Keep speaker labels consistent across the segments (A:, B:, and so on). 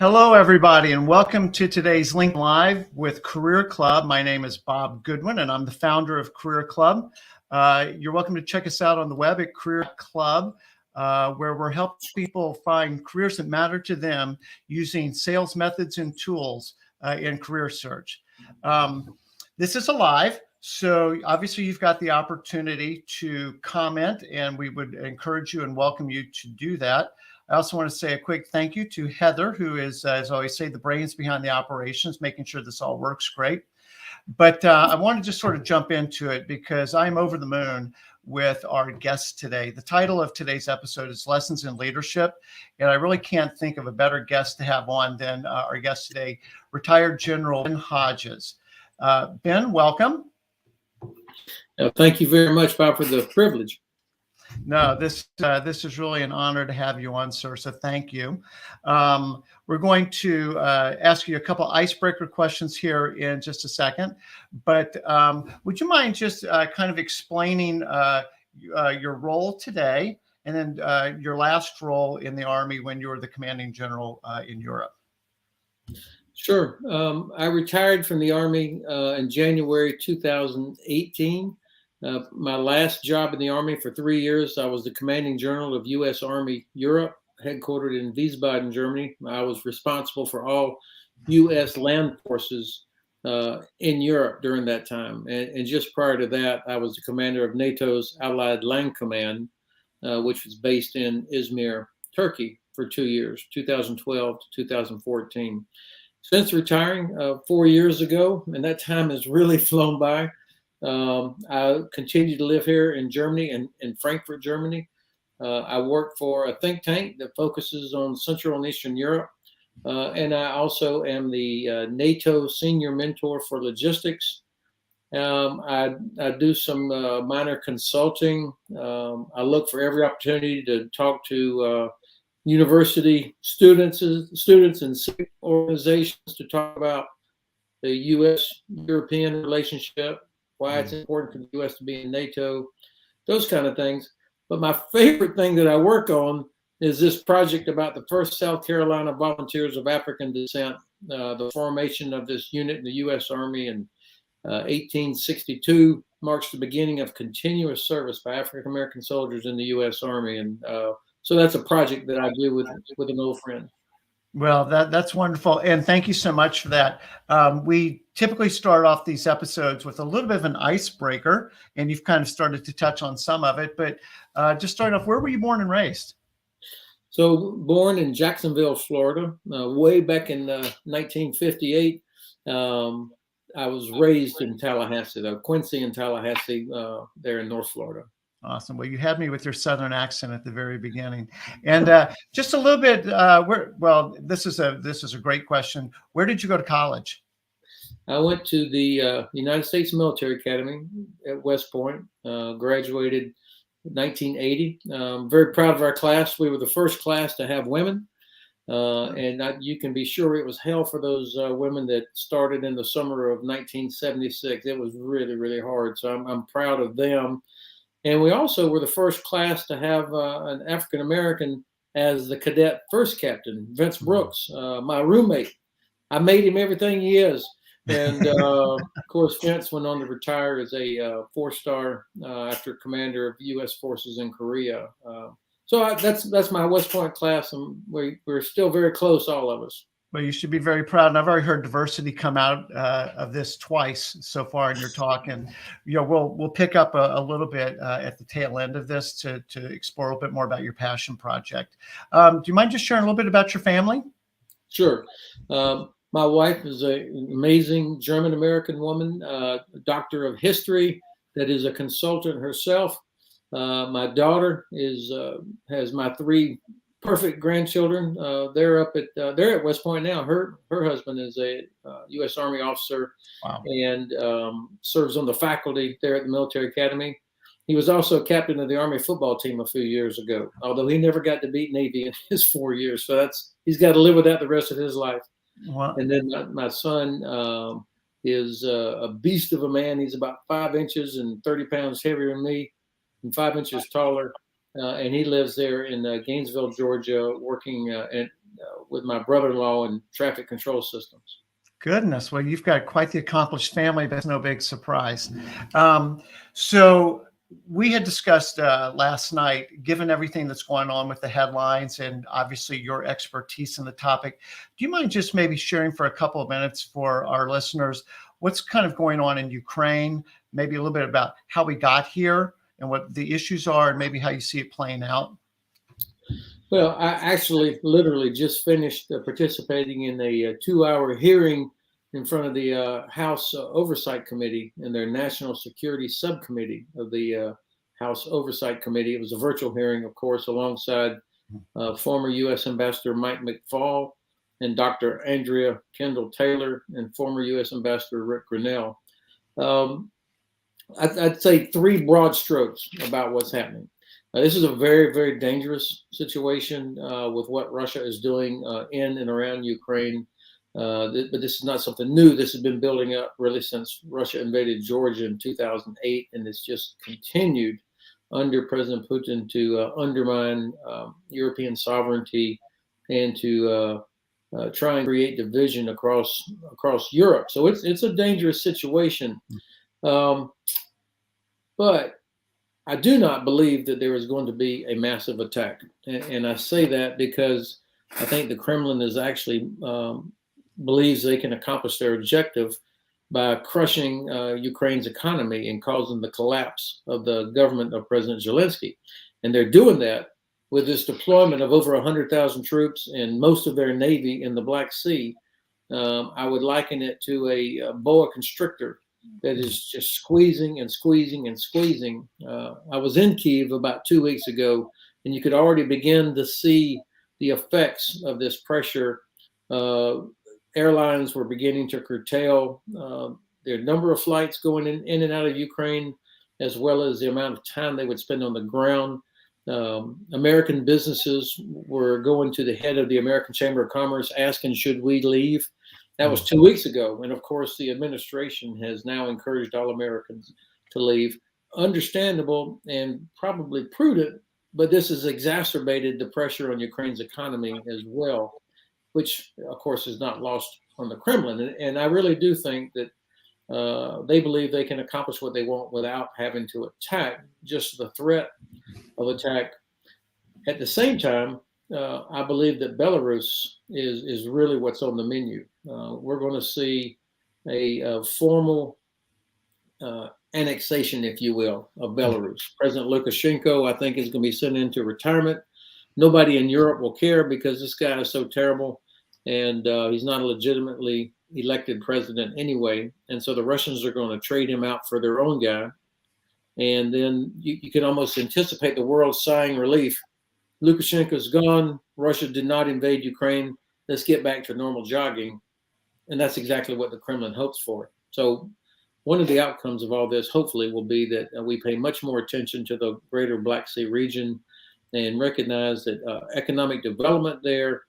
A: Hello, everybody, and welcome to today's Link Live with Career Club. My name is Bob Goodwin, and I'm the founder of Career Club. You're welcome to check us out on the web at Career Club, where we're helping people find careers that matter to them using sales methods and tools in career search. This is a live, so obviously you've got the opportunity to comment, and we would encourage you and welcome you to do that. I also want to say a quick thank you to Heather, who is, as I always say, the brains behind the operations, making sure this all works great. But I want to just sort of jump into it because I'm over the moon with our guest today. The title of today's episode is Lessons in Leadership, and I really can't think of a better guest to have on than our guest today, retired General Ben Hodges. Ben, welcome.
B: Thank you very much, Bob, for the privilege.
A: No, this is really an honor to have you on, sir. So thank you. We're going to ask you a couple icebreaker questions here in just a second. But would you mind just kind of explaining your role today and then your last role in the Army when you were the commanding general in Europe?
B: Sure. I retired from the Army in January 2018. My last job in the Army for 3 years, I was the commanding general of U.S. Army Europe, headquartered in Wiesbaden, Germany. I was responsible for all U.S. land forces in Europe during that time. And just prior to that, I was the commander of NATO's Allied Land Command, which was based in Izmir, Turkey, for 2 years, 2012 to 2014. Since retiring 4 years ago, and that time has really flown by, I continue to live here in Germany, in Frankfurt, Germany. I work for a think tank that focuses on Central and Eastern Europe. And I also am the NATO senior mentor for logistics. I do some minor consulting. I look for every opportunity to talk to university students and civic organizations to talk about the U.S.-European relationship, why it's important for the U.S. to be in NATO, those kind of things. But my favorite thing that I work on is this project about the first South Carolina Volunteers of African descent. The formation of this unit in the U.S. Army in 1862 marks the beginning of continuous service by African American soldiers in the U.S. Army. And so that's a project that I do with an old friend.
A: Well, that's wonderful. And thank you so much for that. We typically start off these episodes with a little bit of an icebreaker, and you've kind of started to touch on some of it. But just starting off, where were you born and raised?
B: So born in Jacksonville, Florida, way back in 1958. I was raised in Tallahassee, Quincy and Tallahassee, there in North Florida.
A: Awesome. Well, you had me with your Southern accent at the very beginning, and just a little bit. This is a great question. Where did you go to college?
B: I went to the United States Military Academy at West Point. Graduated in 1980. Very proud of our class. We were the first class to have women, and you can be sure it was hell for those women that started in the summer of 1976. It was really, really hard. So I'm proud of them. And we also were the first class to have an African-American as the cadet first captain, Vince Brooks, my roommate. I made him everything he is. And of course, Vince went on to retire as a 4-star after commander of U.S. forces in Korea. So that's my West Point class, and we're still very close, all of us.
A: Well, you should be very proud. And I've already heard diversity come out of this twice so far in your talk. And, we'll pick up a little bit at the tail end of this to explore a little bit more about your passion project. Do you mind just sharing a little bit about your family?
B: Sure. My wife is an amazing German-American woman, a doctor of history that is a consultant herself. My daughter has my 3 perfect grandchildren. They're at West Point now. Her husband is a U.S. Army officer. Wow. And serves on the faculty there at the Military Academy. He was also captain of the Army football team a few years ago, although he never got to beat Navy in his 4 years. So he's got to live with that the rest of his life. Wow. And then my son is a beast of a man. He's about 5 inches and 30 pounds heavier than me and 5 inches taller. And he lives there in Gainesville, Georgia, working with my brother-in-law in traffic control systems.
A: Goodness, well, you've got quite the accomplished family. That's no big surprise. So we had discussed last night, given everything that's going on with the headlines and obviously your expertise in the topic, do you mind just maybe sharing for a couple of minutes for our listeners what's kind of going on in Ukraine, maybe a little bit about how we got here and what the issues are and maybe how you see it playing out?
B: Well, I actually literally just finished participating in a 2-hour hearing in front of the House Oversight Committee and their National Security Subcommittee of the House Oversight Committee. It was a virtual hearing, of course, alongside former U.S. Ambassador Mike McFaul and Dr. Andrea Kendall Taylor and former U.S. Ambassador Rick Grinnell. I'd say 3 broad strokes about what's happening. This is a very, very dangerous situation with what Russia is doing in and around Ukraine. But this is not something new. This has been building up really since Russia invaded Georgia in 2008, and it's just continued under President Putin to undermine European sovereignty and to try and create division across Europe. So it's a dangerous situation. But I do not believe that there is going to be a massive attack. And I say that because I think the Kremlin is actually believes they can accomplish their objective by crushing Ukraine's economy and causing the collapse of the government of President Zelensky. And they're doing that with this deployment of over 100,000 troops and most of their navy in the Black Sea. I would liken it to a boa constrictor that is just squeezing and squeezing and squeezing. I was in Kyiv about 2 weeks ago, and you could already begin to see the effects of this pressure. Airlines were beginning to curtail their number of flights going in and out of Ukraine, as well as the amount of time they would spend on the ground. American businesses were going to the head of the American Chamber of Commerce asking, should we leave? That was 2 weeks ago. And of course, the administration has now encouraged all Americans to leave. Understandable and probably prudent, but this has exacerbated the pressure on Ukraine's economy as well, which of course is not lost on the Kremlin. And I really do think that they believe they can accomplish what they want without having to attack, just the threat of attack. At the same time, I believe that Belarus is really what's on the menu. We're going to see a formal annexation, if you will, of Belarus. President Lukashenko, I think, is going to be sent into retirement. Nobody in Europe will care because this guy is so terrible, and he's not a legitimately elected president anyway. And so the Russians are going to trade him out for their own guy. And then you can almost anticipate the world sighing relief. Lukashenko's gone. Russia did not invade Ukraine. Let's get back to normal jogging. And that's exactly what the Kremlin hopes for. So one of the outcomes of all this, hopefully, will be that we pay much more attention to the greater Black Sea region and recognize that economic development there,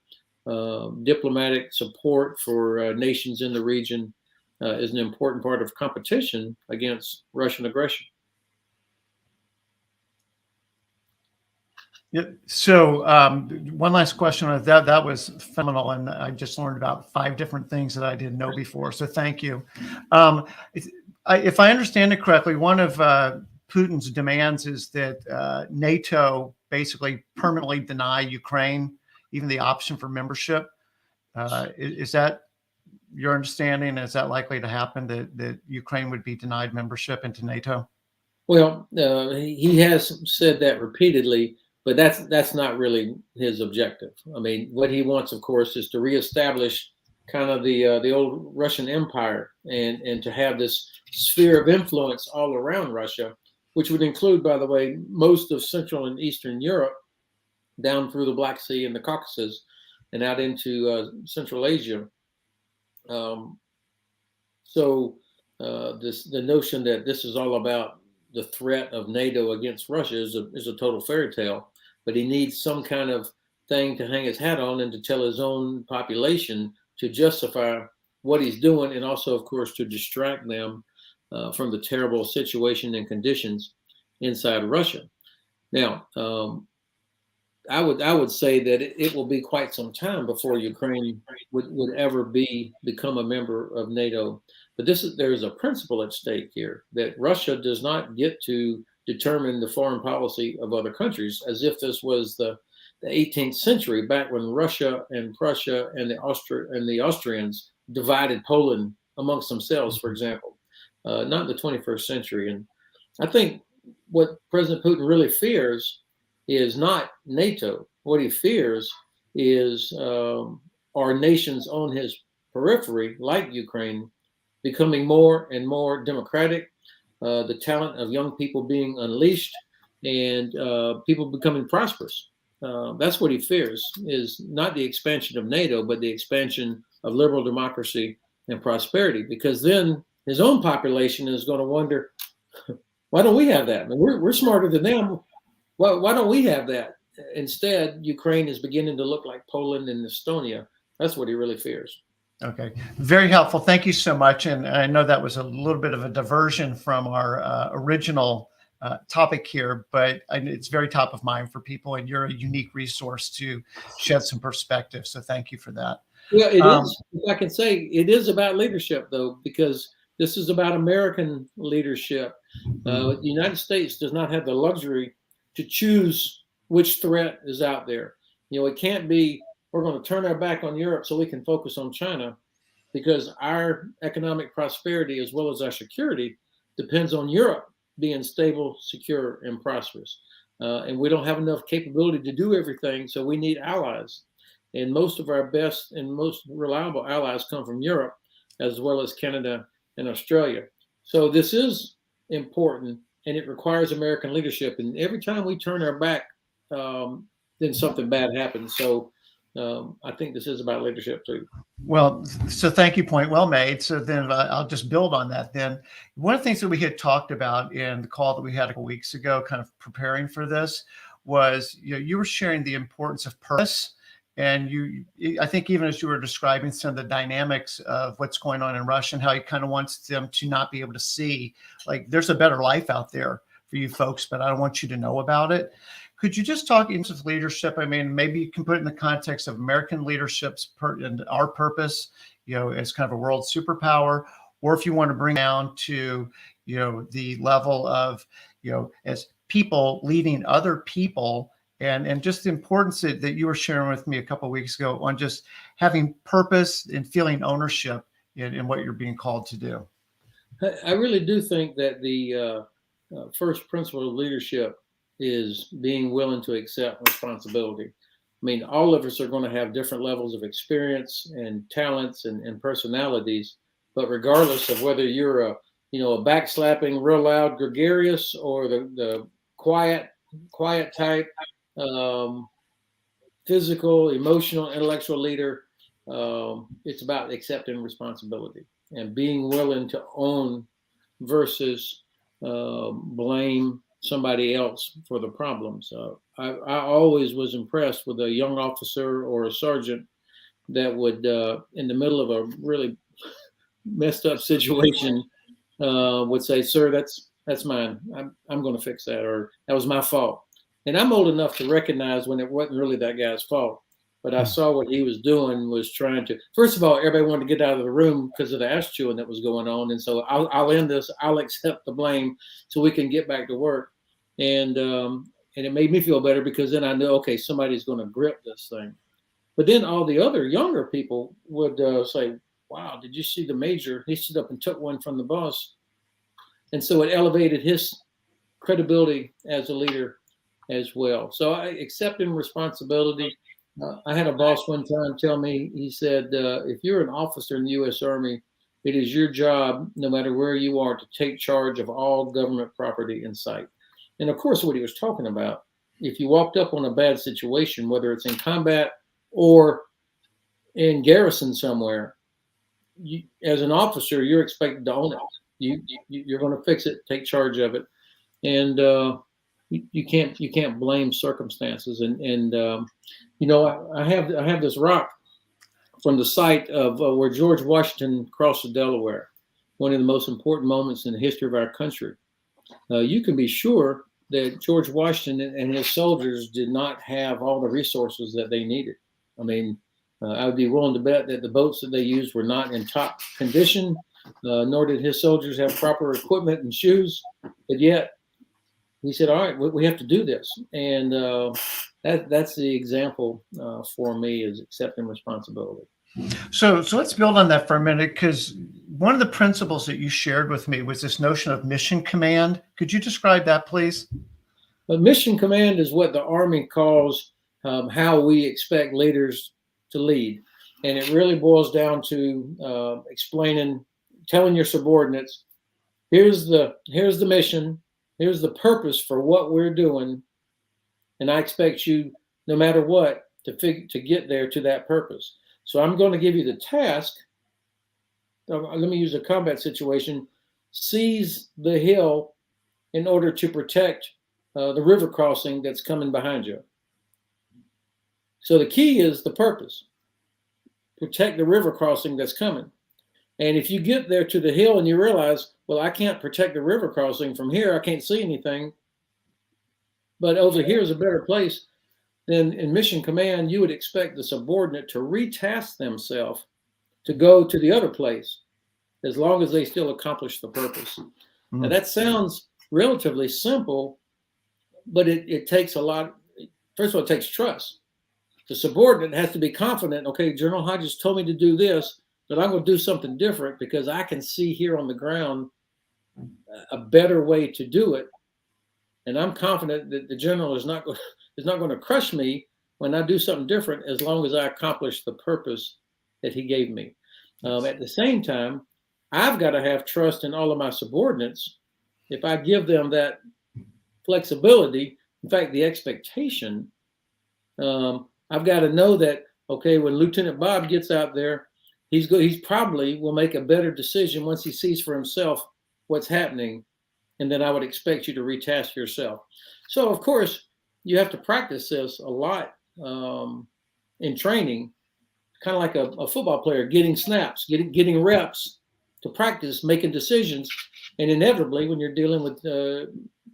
B: diplomatic support for nations in the region is an important part of competition against Russian aggression.
A: Yeah. So one last question on that. That was phenomenal. And I just learned about 5 different things that I didn't know before. So thank you. If I understand it correctly, one of Putin's demands is that NATO basically permanently deny Ukraine even the option for membership. Is that your understanding? Is that likely to happen, that Ukraine would be denied membership into NATO?
B: Well, he has said that repeatedly. But that's not really his objective. I mean, what he wants, of course, is to reestablish kind of the old Russian Empire and to have this sphere of influence all around Russia, which would include, by the way, most of Central and Eastern Europe, down through the Black Sea and the Caucasus, and out into Central Asia. So the notion that this is all about the threat of NATO against Russia is a total fairy tale. But he needs some kind of thing to hang his hat on and to tell his own population to justify what he's doing, and also, of course, to distract them from the terrible situation and conditions inside Russia. Now, I would say that it will be quite some time before Ukraine would ever become a member of NATO. But there's a principle at stake here that Russia does not get to determine the foreign policy of other countries, as if this was the 18th century, back when Russia and Prussia and the Austrians divided Poland amongst themselves, for example. Not in the 21st century. And I think what President Putin really fears is not NATO. What he fears is our nations on his periphery, like Ukraine, becoming more and more democratic, the talent of young people being unleashed, and people becoming prosperous. That's what he fears, is not the expansion of NATO, but the expansion of liberal democracy and prosperity, because then his own population is going to wonder, why don't we have that? I mean, we're smarter than them. Why don't we have that? Instead, Ukraine is beginning to look like Poland and Estonia. That's what he really fears.
A: Okay, very helpful. Thank you so much. And I know that was a little bit of a diversion from our original topic here, but it's very top of mind for people, and you're a unique resource to shed some perspective. So thank you for that.
B: Yeah, it is. If I can say, it is about leadership, though, because this is about American leadership. The United States does not have the luxury to choose which threat is out there. It can't be, we're going to turn our back on Europe so we can focus on China, because our economic prosperity as well as our security depends on Europe being stable, secure, and prosperous. And we don't have enough capability to do everything, so we need allies. And most of our best and most reliable allies come from Europe, as well as Canada and Australia. So this is important, and it requires American leadership. And every time we turn our back, then something bad happens. So I think this is about leadership too.
A: Well, so thank you. Point well made. So then I'll just build on that. Then one of the things that we had talked about in the call that we had a couple weeks ago, kind of preparing for this, was you were sharing the importance of purpose. And I think even as you were describing some of the dynamics of what's going on in Russia and how he kind of wants them to not be able to see, like, there's a better life out there for you folks, but I don't want you to know about it. Could you just talk into leadership? I mean, maybe you can put it in the context of American leadership's and our purpose, as kind of a world superpower, or if you want to bring down to, the level of, as people leading other people. And just the importance that you were sharing with me a couple of weeks ago on just having purpose and feeling ownership in what you're being called to do.
B: I really do think that the first principle of leadership is being willing to accept responsibility. I mean, all of us are going to have different levels of experience and talents and personalities, but regardless of whether you're a backslapping, real loud, gregarious, or the quiet type, physical, emotional, intellectual leader, it's about accepting responsibility and being willing to own versus blame somebody else for the problems. I always was impressed with a young officer or a sergeant that would, in the middle of a really messed up situation, would say, "Sir, that's mine. I'm going to fix that," or "That was my fault." And I'm old enough to recognize when it wasn't really that guy's fault, but I saw what he was doing was trying to. First of all, everybody wanted to get out of the room because of the ass chewing that was going on, and so I'll end this. I'll accept the blame so we can get back to work. And it made me feel better, because then I knew, okay, somebody's going to grip this thing. But then all the other younger people would say, "Wow, did you see the major? He stood up and took one from the boss," and so it elevated his credibility as a leader as well. So accepting responsibility. I had a boss one time tell me, he said, if you're an officer in the U.S. Army, it is your job, no matter where you are, to take charge of all government property in sight. And of course, what he was talking about, if you walked up on a bad situation, whether it's in combat or in garrison somewhere, as an officer, you're expected to own it. You're going to fix it, take charge of it. And you can't blame circumstances. And I have this rock from the site of where George Washington crossed the Delaware, one of the most important moments in the history of our country. You can be sure that George Washington and his soldiers did not have all the resources that they needed. I mean, I would be willing to bet that the boats that they used were not in top condition, nor did his soldiers have proper equipment and shoes. But yet, he said, all right, we have to do this. And that's the example for me, is accepting responsibility.
A: So let's build on that for a minute, because one of the principles that you shared with me was this notion of mission command. Could you describe that, please?
B: But mission command is what the Army calls how we expect leaders to lead. And it really boils down to telling your subordinates, here's the mission, here's the purpose for what we're doing, and I expect you, no matter what, to get there to that purpose. So I'm going to give you the task. Let me use a combat situation. Seize the hill in order to protect the river crossing that's coming behind you. So the key is the purpose. Protect the river crossing that's coming. And if you get there to the hill and you realize, well, I can't protect the river crossing from here, I can't see anything, but over here is a better place, then in mission command, you would expect the subordinate to retask themselves to go to the other place, as long as they still accomplish the purpose. Mm-hmm. Now that sounds relatively simple, but it takes a lot. First of all, it takes trust. The subordinate has to be confident, okay, General Hodges told me to do this, but I'm going to do something different because I can see here on the ground a better way to do it. And I'm confident that the general is not going to crush me when I do something different, as long as I accomplish the purpose that he gave me. At the same time, I've got to have trust in all of my subordinates. If I give them that flexibility, in fact, the expectation, I've got to know that, okay, when Lieutenant Bob gets out there, he's probably will make a better decision once he sees for himself what's happening, and then I would expect you to retask yourself. So, of course, you have to practice this a lot in training, kind of like a football player getting snaps, getting reps to practice making decisions. And inevitably, when you're dealing with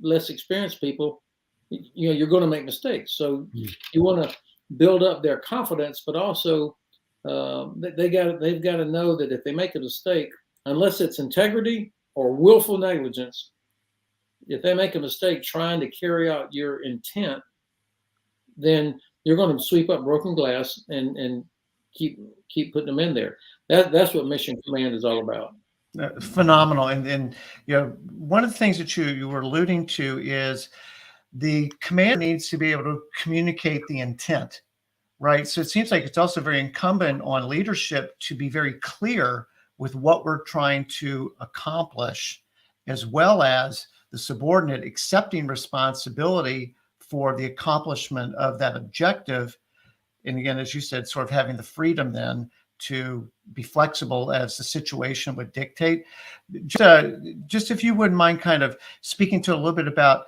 B: less experienced people, you're going to make mistakes. So you want to build up their confidence, but also they've got to know that if they make a mistake, unless it's integrity or willful negligence, if they make a mistake trying to carry out your intent, then you're going to sweep up broken glass and keep putting them in there. That's what mission command is all about.
A: Phenomenal. And one of the things that you were alluding to is the commander needs to be able to communicate the intent, right? So it seems like it's also very incumbent on leadership to be very clear with what we're trying to accomplish, as well as the subordinate accepting responsibility for the accomplishment of that objective. And again, as you said, sort of having the freedom then to be flexible as the situation would dictate. Just if you wouldn't mind kind of speaking to a little bit about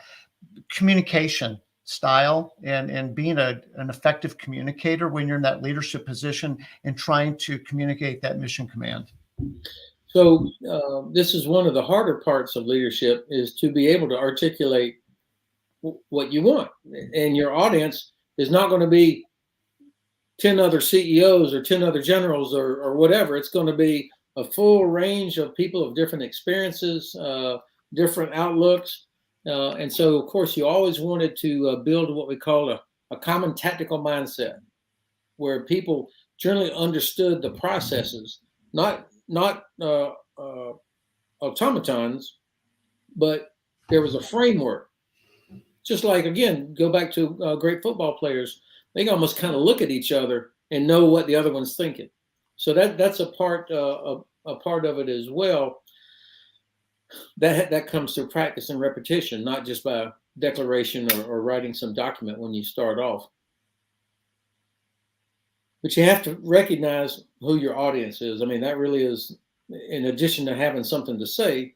A: communication style and being an effective communicator when you're in that leadership position and trying to communicate that mission command.
B: So this is one of the harder parts of leadership, is to be able to articulate what you want. And your audience is not going to be 10 other CEOs or 10 other generals or whatever. It's going to be a full range of people of different experiences, different outlooks. And so, of course, you always wanted to build what we call a common tactical mindset, where people generally understood the processes, not automatons, but there was a framework. Just like, again, go back to great football players. They almost kind of look at each other and know what the other one's thinking. So that's a part of it as well. That comes through practice and repetition, not just by declaration or writing some document when you start off. But you have to recognize who your audience is. I mean, that really is, in addition to having something to say,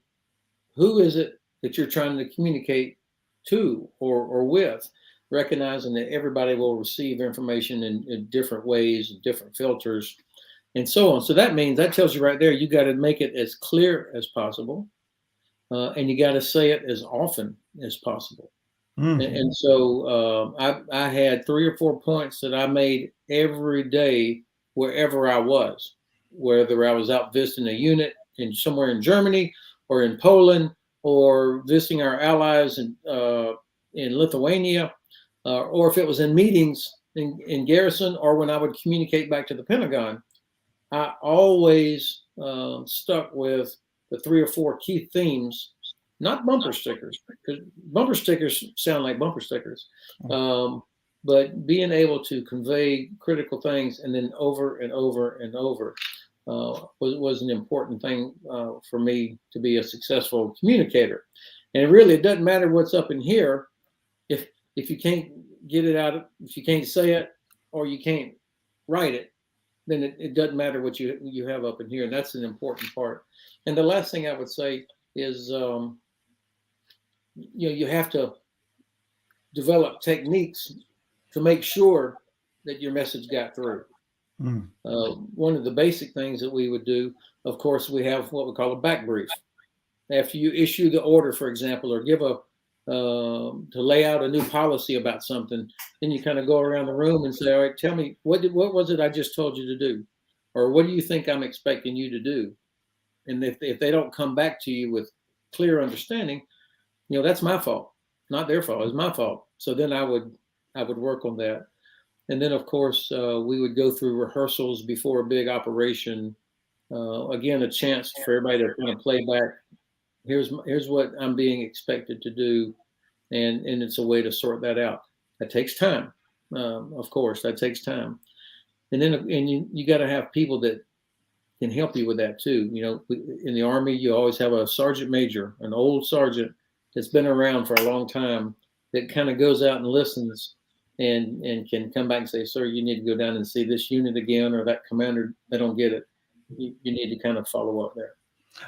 B: who is it that you're trying to communicate to or with, recognizing that everybody will receive information in different ways, different filters, and so on. So that tells you right there, you got to make it as clear as possible, and you got to say it as often as possible. And so I had 3 or 4 points that I made every day wherever I was, whether I was out visiting a unit in somewhere in Germany or in Poland, or visiting our allies in Lithuania, or if it was in meetings in garrison, or when I would communicate back to the Pentagon. I always stuck with the 3 or 4 key themes, not bumper stickers, because bumper stickers sound like bumper stickers, but being able to convey critical things and then over and over and over was an important thing for me to be a successful communicator. And really, it doesn't matter what's up in here if you can't get it out, if you can't say it or you can't write it, then it doesn't matter what you have up in here, and that's an important part. And the last thing I would say is, you have to develop techniques to make sure that your message got through. One of the basic things that we would do, of course, we have what we call a back brief. After you issue the order, for example, or give to lay out a new policy about something, then you kind of go around the room and say, all right, tell me, what was it I just told you to do? Or what do you think I'm expecting you to do? And if they don't come back to you with clear understanding, that's my fault, not their fault. It's my fault. So then I would work on that. And then, of course, we would go through rehearsals before a big operation. Again, a chance for everybody to kind of play back. Here's what I'm being expected to do, and it's a way to sort that out. That takes time, of course. That takes time, and then you got to have people that can help you with that too. In the Army, you always have a sergeant major, an old sergeant that's been around for a long time, that kind of goes out and listens and can come back and say, sir, you need to go down and see this unit again, or that commander, they don't get it. You need to kind of follow up there.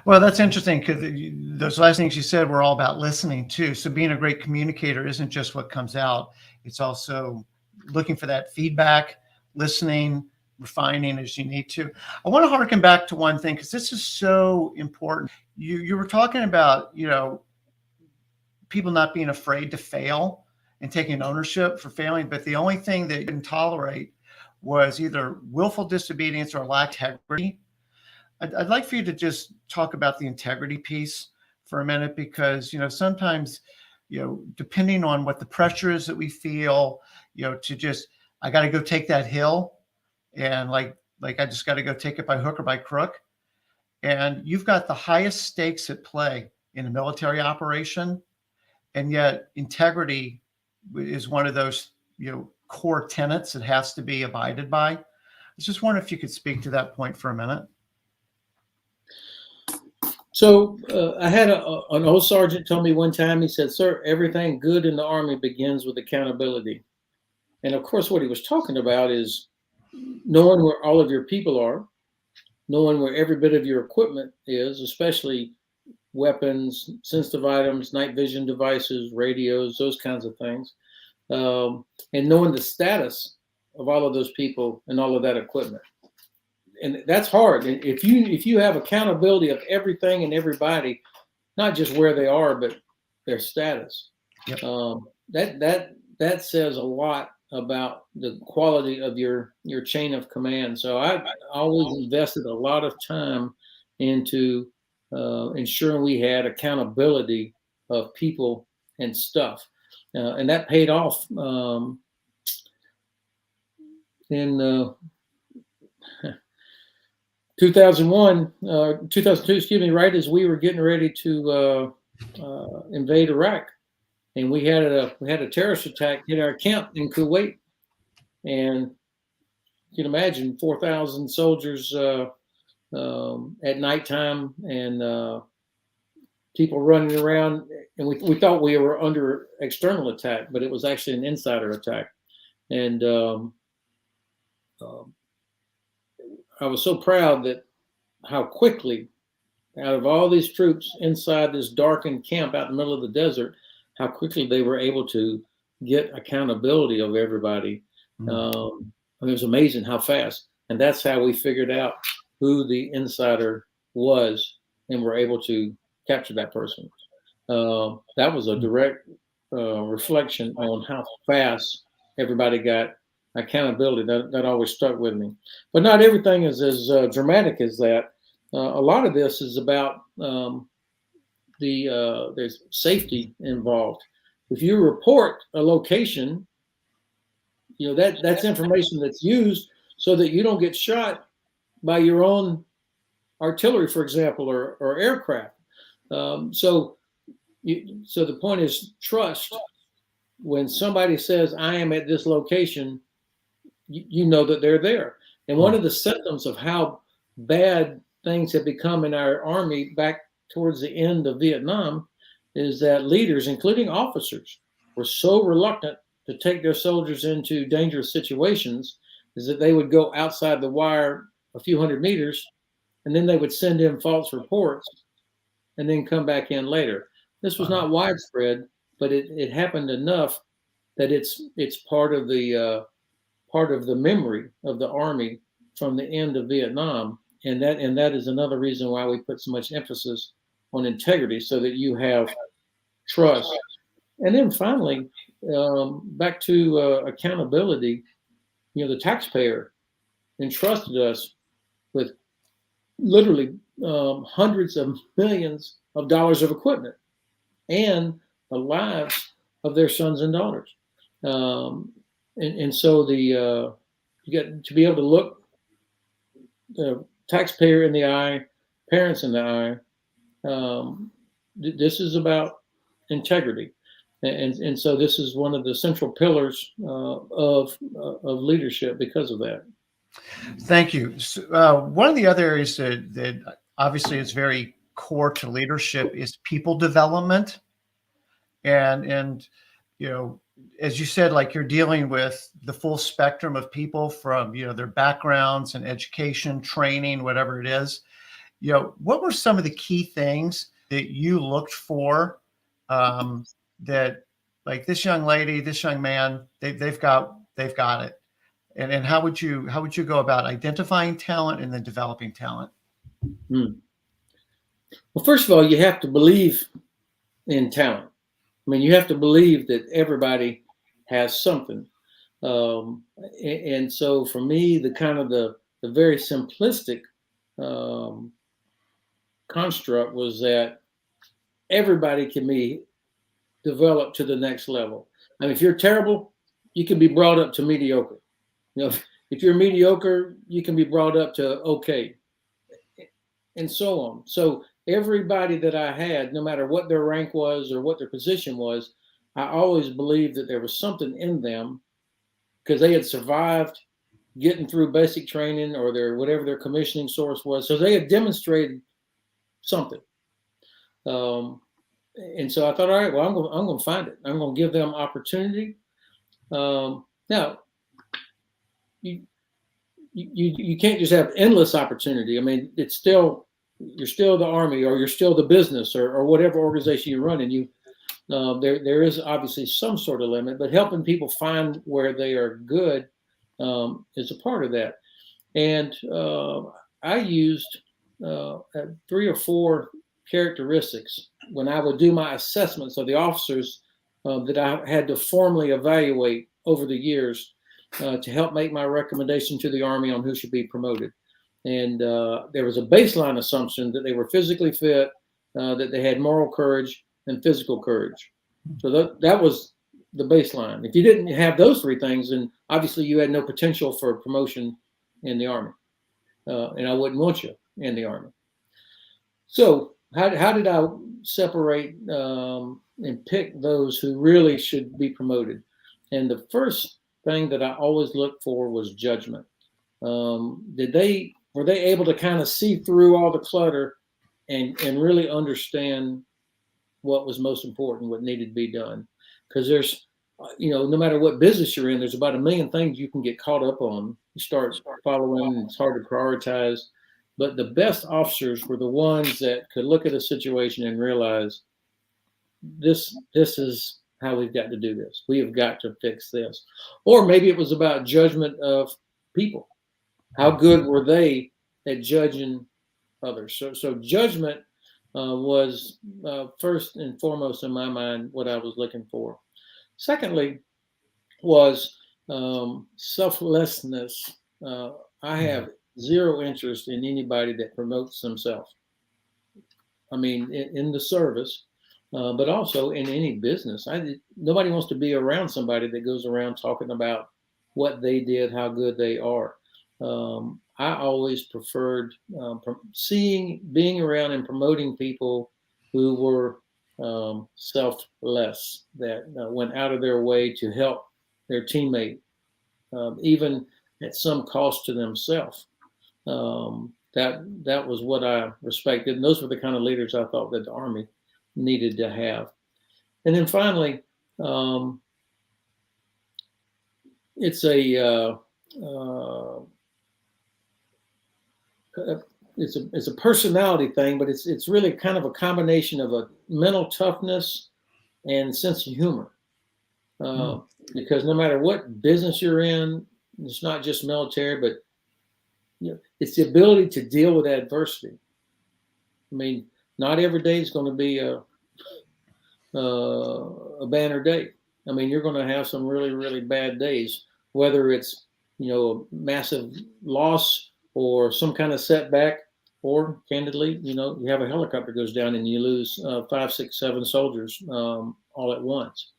A: Well, that's interesting, because those last things you said were all about listening too. So being a great communicator isn't just what comes out. It's also looking for that feedback, listening, refining as you need to. I want to harken back to one thing, because this is so important. You were talking about, people not being afraid to fail and taking ownership for failing, but the only thing that you didn't tolerate was either willful disobedience or lack of integrity. I'd like for you to just talk about the integrity piece for a minute, because, sometimes, depending on what the pressure is that we feel, I got to go take that hill, and like I just got to go take it by hook or by crook. And you've got the highest stakes at play in a military operation. And yet integrity is one of those, core tenets that has to be abided by. I was just wondering if you could speak to that point for a minute.
B: So I had an old sergeant tell me one time, he said, sir, everything good in the Army begins with accountability. And of course, what he was talking about is knowing where all of your people are, knowing where every bit of your equipment is, especially weapons, sensitive items, night vision devices, radios, those kinds of things, and knowing the status of all of those people and all of that equipment. And that's hard. And if you have accountability of everything and everybody, not just where they are, but their status,
A: yep.
B: That says a lot about the quality of your chain of command. So I always invested a lot of time into ensuring we had accountability of people and stuff, and that paid off in 2002, excuse me, right as we were getting ready to invade Iraq, and we had a terrorist attack hit our camp in Kuwait, and you can imagine 4,000 soldiers at nighttime, and people running around, and we thought we were under external attack, but it was actually an insider attack. And I was so proud that how quickly, out of all these troops inside this darkened camp out in the middle of the desert, how quickly they were able to get accountability of everybody. It was amazing how fast. And that's how we figured out who the insider was and were able to capture that person. That was a direct reflection on how fast everybody got accountability. That always stuck with me. But not everything is as dramatic as that. A lot of this is about there's safety involved. If you report a location, that's information that's used so that you don't get shot by your own artillery, for example, or aircraft. So the point is trust. When somebody says, I am at this location, you know that they're there. And one of the symptoms of how bad things have become in our Army back towards the end of Vietnam is that leaders, including officers, were so reluctant to take their soldiers into dangerous situations is that they would go outside the wire a few hundred meters, and then they would send in false reports and then come back in later. This was not widespread, but it happened enough that it's part of the memory of the Army from the end of Vietnam, and that is another reason why we put so much emphasis on integrity, so that you have trust. And then finally, back to accountability. The taxpayer entrusted us with literally hundreds of millions of dollars of equipment and the lives of their sons and daughters. And so you get to be able to look the taxpayer in the eye, parents in the eye. This is about integrity. And so this is one of the central pillars of leadership because of that.
A: Thank you. So, one of the other areas that obviously is very core to leadership is people development. And as you said, like you're dealing with the full spectrum of people from, their backgrounds and education, training, whatever it is. What were some of the key things that you looked for that, like, this young lady, this young man, they've got it? And how would you go about identifying talent and then developing talent?
B: Well, first of all, you have to believe in talent. I mean, you have to believe that everybody has something. And so for me, the very simplistic construct was that everybody can be developed to the next level. I mean, if you're terrible, you can be brought up to mediocre. If you're mediocre, you can be brought up to okay, and so on. So everybody that I had, no matter what their rank was or what their position was, I always believed that there was something in them because they had survived getting through basic training or whatever their commissioning source was. So they had demonstrated something. And so I thought, all right, well, I'm going to find it. I'm going to give them opportunity. Now, you can't just have endless opportunity. I mean, you're still the Army, or you're still the business, or whatever organization you run in. There is obviously some sort of limit, but helping people find where they are good is a part of that. And I used 3 or 4 characteristics when I would do my assessments of the officers that I had to formally evaluate over the years to help make my recommendation to the Army on who should be promoted. And there was a baseline assumption that they were physically fit, that they had moral courage and physical courage. So that was the baseline. If you didn't have those 3 things, then obviously you had no potential for promotion in the Army. And I wouldn't want you in the Army. So how did I separate and pick those who really should be promoted? And the first thing that I always looked for was judgment. Were they able to kind of see through all the clutter and really understand what was most important, what needed to be done? Because there's, no matter what business you're in, there's about 1 million things you can get caught up on. You start following, it's hard to prioritize. But the best officers were the ones that could look at a situation and realize this is how we've got to do this. We have got to fix this. Or maybe it was about judgment of people. How good were they at judging others? So judgment was first and foremost in my mind what I was looking for. Secondly, was selflessness. I have zero interest in anybody that promotes themselves. I mean, in the service, but also in any business. Nobody wants to be around somebody that goes around talking about what they did, how good they are. I always preferred being around and promoting people who were selfless, that went out of their way to help their teammate, even at some cost to themselves. That was what I respected, and those were the kind of leaders I thought that the Army needed to have. And then finally, it's a personality thing, but it's really kind of a combination of a mental toughness and sense of humor. Because no matter what business you're in, it's not just military, but it's the ability to deal with adversity. I mean, not every day is going to be a banner day. I mean, you're going to have some really, really bad days, whether it's, a massive loss or some kind of setback, or candidly, you have a helicopter goes down and you lose 5, 6, 7 soldiers all at once.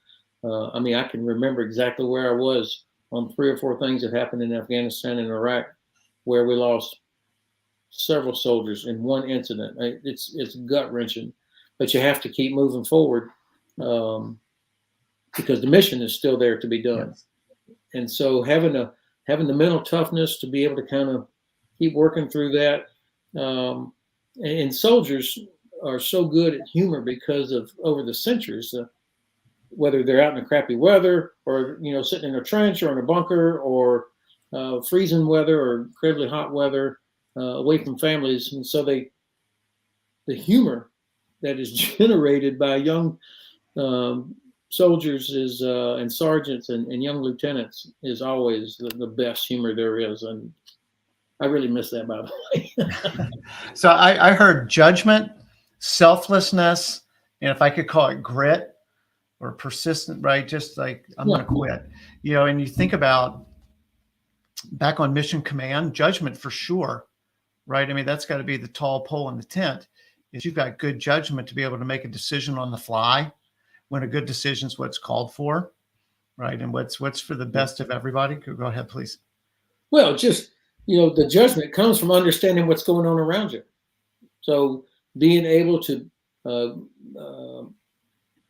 B: I mean, I can remember exactly where I was on 3 or 4 things that happened in Afghanistan and Iraq, where we lost several soldiers in one incident. It's gut wrenching, but you have to keep moving forward because the mission is still there to be done. Yes. And so having the mental toughness to be able to kind of keep working through that. And soldiers are so good at humor because of over the centuries, whether they're out in the crappy weather or, sitting in a trench or in a bunker or freezing weather or incredibly hot weather, away from families. And so the humor that is generated by young soldiers and sergeants and young lieutenants is always the best humor there is. And I really miss that, by the way.
A: So I heard judgment, selflessness, and if I could call it grit or persistent, right? Just like, I'm going to quit, and you think about back on mission command, judgment for sure, right? I mean, that's got to be the tall pole in the tent, is you've got good judgment to be able to make a decision on the fly when a good decision is what's called for, right? And what's for the best of everybody. Go ahead, please.
B: Well, just, the judgment comes from understanding what's going on around you. So being able to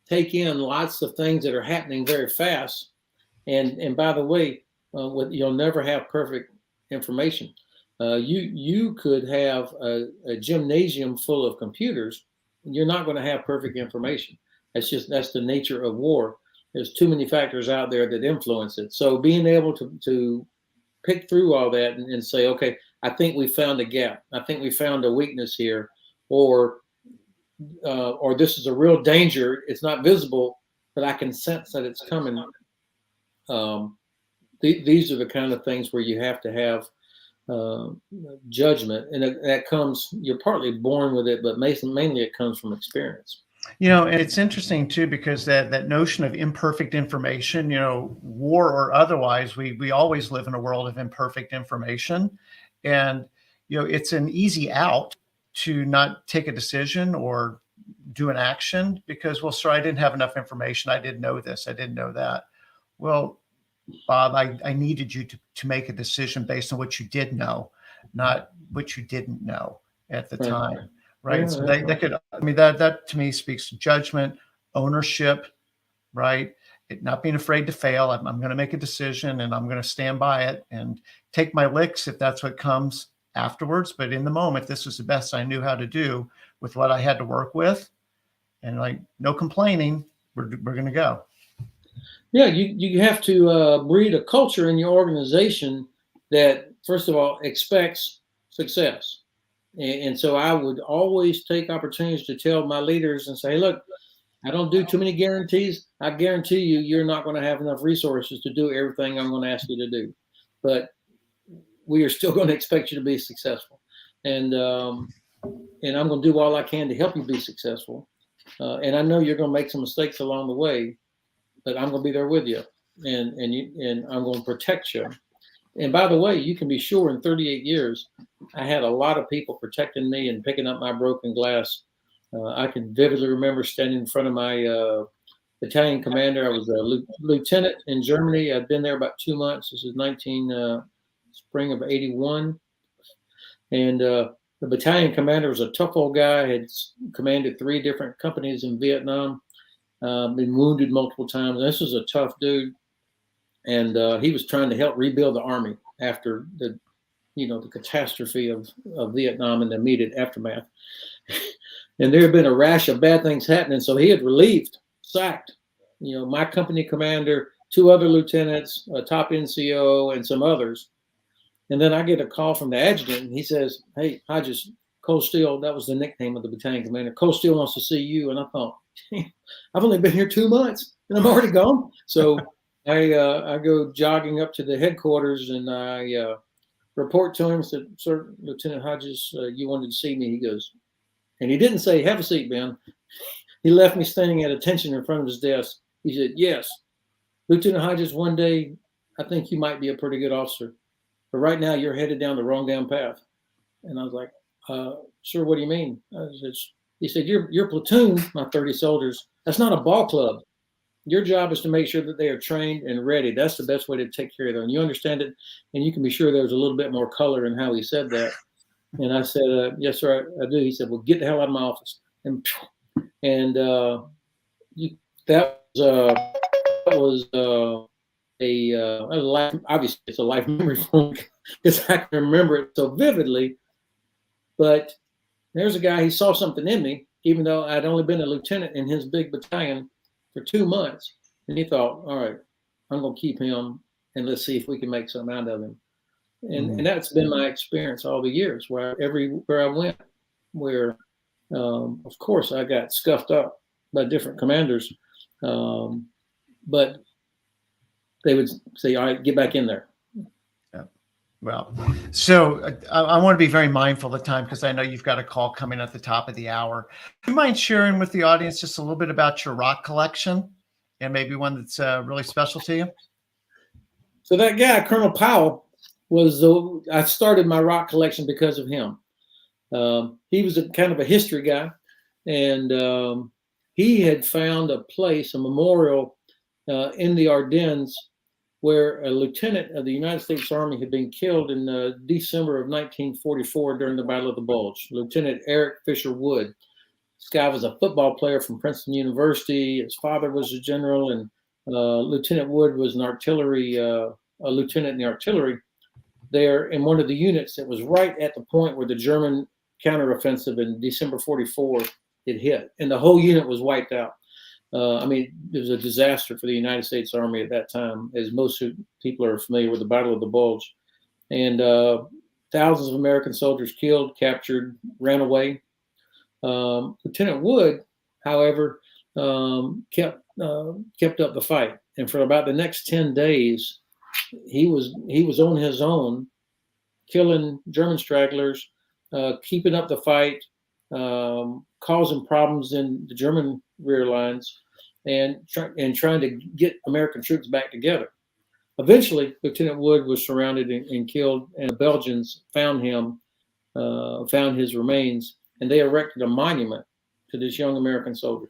B: take in lots of things that are happening very fast. And by the way, you'll never have perfect information. You could have a gymnasium full of computers. You're not going to have perfect information. That's the nature of war. There's too many factors out there that influence it. So being able to pick through all that and say, okay, I think we found a gap. I think we found a weakness here, or this is a real danger. It's not visible, but I can sense that it's coming. These are the kind of things where you have to have judgment, and that comes. You're partly born with it, but mainly it comes from experience.
A: And it's interesting too, because that notion of imperfect information, war or otherwise, we always live in a world of imperfect information. And, it's an easy out to not take a decision or do an action because, well, sorry, I didn't have enough information. I didn't know this. I didn't know that. Well, Bob, I needed you to make a decision based on what you did know, not what you didn't know at the time. Right. So that to me speaks to judgment, ownership, right? Not being afraid to fail. I'm going to make a decision and I'm going to stand by it and take my licks if that's what comes afterwards. But in the moment, this was the best I knew how to do with what I had to work with. And no complaining, we're going to go.
B: Yeah, you have to breed a culture in your organization that, first of all, expects success. And so I would always take opportunities to tell my leaders and say, look, I don't do too many guarantees. I guarantee you're not going to have enough resources to do everything I'm going to ask you to do. But we are still going to expect you to be successful. And and I'm going to do all I can to help you be successful. And I know you're going to make some mistakes along the way, but I'm going to be there with you, and I'm going to protect you. And by the way, you can be sure in 38 years, I had a lot of people protecting me and picking up my broken glass. I can vividly remember standing in front of my battalion commander. I was a lieutenant in Germany. I'd been there about 2 months. This is spring of '81. And the battalion commander was a tough old guy, had commanded 3 different companies in Vietnam, been wounded multiple times. This was a tough dude. And he was trying to help rebuild the Army after the catastrophe of Vietnam and the immediate aftermath. And there had been a rash of bad things happening. So he had sacked, my company commander, 2 other lieutenants, a top NCO, and some others. And then I get a call from the adjutant, and he says, "Hey, Hodges, Cole Steele," that was the nickname of the battalion commander, "Cole Steele wants to see you." And I thought, I've only been here 2 months and I'm already gone. So I go jogging up to the headquarters, and I report to him, said, "Sir, Lieutenant Hodges, you wanted to see me." He goes, and he didn't say, "Have a seat, Ben." He left me standing at attention in front of his desk. He said, "Yes, Lieutenant Hodges, one day I think you might be a pretty good officer, but right now you're headed down the wrong damn path." And I was like, "Sir, what do you mean?" He said, your platoon, my 30 soldiers, that's not a ball club. Your job is to make sure that they are trained and ready. That's the best way to take care of them. And you understand it, and you can be sure there was a little bit more color in how he said that." And I said, "Yes, sir, I do." He said, "Well, get the hell out of my office." And that was a life. Obviously, it's a life memory for me because I can remember it so vividly. But there's a guy, he saw something in me, even though I'd only been a lieutenant in his big battalion for 2 months. And he thought, all right, I'm going to keep him, and let's see if we can make something out of him. And that's been my experience all the years, where everywhere I went, where, of course, I got scuffed up by different commanders. But they would say, "All right, get back in there."
A: Yeah. Well, so I want to be very mindful of the time because I know you've got a call coming at the top of the hour. Do you mind sharing with the audience just a little bit about your rock collection and maybe one that's really special to you?
B: So that guy, Colonel Powell, I started my rock collection because of him. He was kind of a history guy, and he had found a memorial in the Ardennes, where a lieutenant of the United States Army had been killed in December of 1944 during the Battle of the Bulge. Lieutenant Eric Fisher Wood. This guy was a football player from Princeton University. His father was a general, and Lieutenant Wood was a lieutenant in the artillery there in one of the units that was right at the point where the German counteroffensive in December 44 had hit, and the whole unit was wiped out. It was a disaster for the United States Army at that time, as most people are familiar with the Battle of the Bulge. And thousands of American soldiers killed, captured, ran away. Lieutenant Wood, however, kept up the fight. And for about the next 10 days, he was on his own, killing German stragglers, keeping up the fight, causing problems in the German rear lines, and trying to get American troops back together. Eventually, Lieutenant Wood was surrounded and killed, and the Belgians found his remains, and they erected a monument to this young American soldier.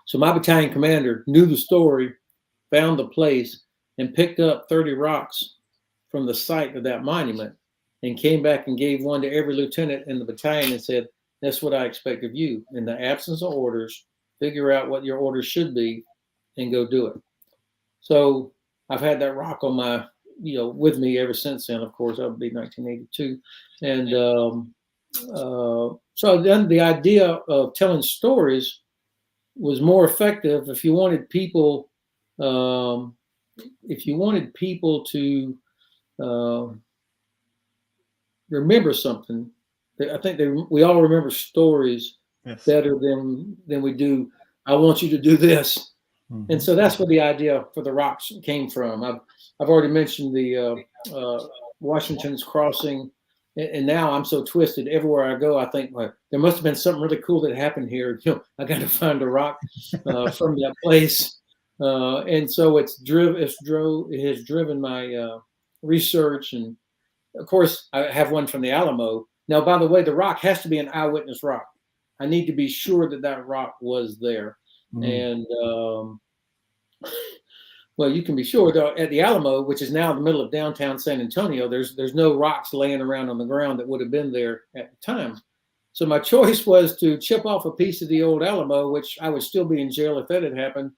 B: So my battalion commander knew the story, found the place, and picked up 30 rocks from the site of that monument, and came back and gave one to every lieutenant in the battalion and said, "That's what I expect of you. In the absence of orders, figure out what your orders should be and go do it." So I've had that rock on with me ever since then. Of course, that would be 1982. And so then the idea of telling stories was more effective if you wanted people to remember something. I think we all remember stories better than we do, "I want you to do this." Mm-hmm. And so that's where the idea for the rocks came from. I've already mentioned the Washington's Crossing and now I'm so twisted. Everywhere I go, I think, well, there must have been something really cool that happened here. I got to find a rock from that place, and so it has driven my research. And of course, I have one from the Alamo. Now, by the way, the rock has to be an eyewitness rock. I need to be sure that that rock was there, and well, you can be sure though, at the Alamo, which is now in the middle of downtown San Antonio, there's no rocks laying around on the ground that would have been there at the time. So my choice was to chip off a piece of the old Alamo, which I would still be in jail if that had happened.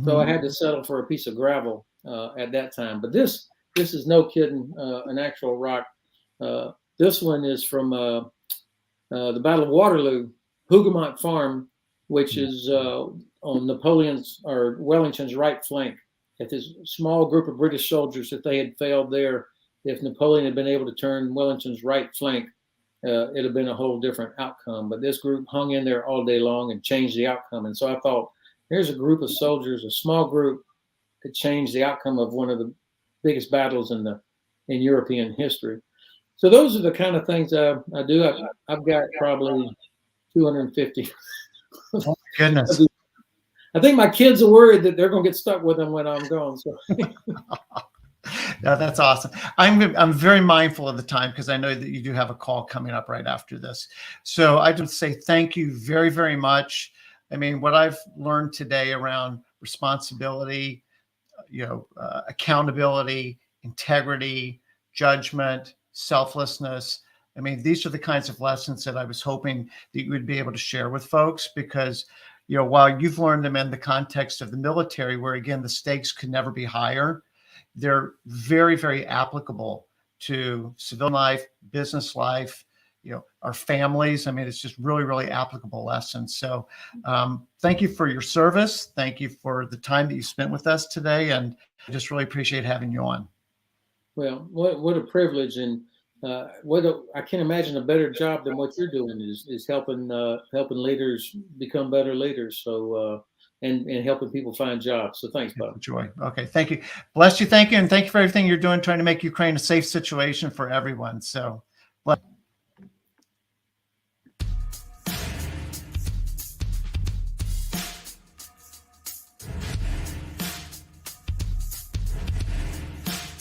B: So I had to settle for a piece of gravel at that time. But this is no kidding, an actual rock. This one is from the Battle of Waterloo, Hougoumont Farm, which is on Napoleon's or Wellington's right flank. At this small group of British soldiers, if they had failed there, if Napoleon had been able to turn Wellington's right flank, it'd have been a whole different outcome. But this group hung in there all day long and changed the outcome. And so I thought, here's a group of soldiers, a small group, could change the outcome of one of the biggest battles in European history. So those are the kind of things I do. I've got probably 250.
A: Oh, goodness.
B: I think my kids are worried that they're going to get stuck with them when I'm gone. So.
A: No, that's awesome. I'm very mindful of the time because I know that you do have a call coming up right after this. So I just say thank you very, very much. I mean, what I've learned today around responsibility, accountability, integrity, judgment, selflessness. I mean, these are the kinds of lessons that I was hoping that you would be able to share with folks because while you've learned them in the context of the military, where again, the stakes could never be higher, they're very, very applicable to civilian life, business life, our families. I mean, it's just really, really applicable lessons. So thank you for your service. Thank you for the time that you spent with us today. And I just really appreciate having you on.
B: Well, what a privilege. And I can't imagine a better job than what you're doing is helping leaders become better leaders. So and helping people find jobs. So thanks, Bob.
A: Joy. Okay, thank you. Bless you. Thank you, and thank you for everything you're doing, trying to make Ukraine a safe situation for everyone. So, bless.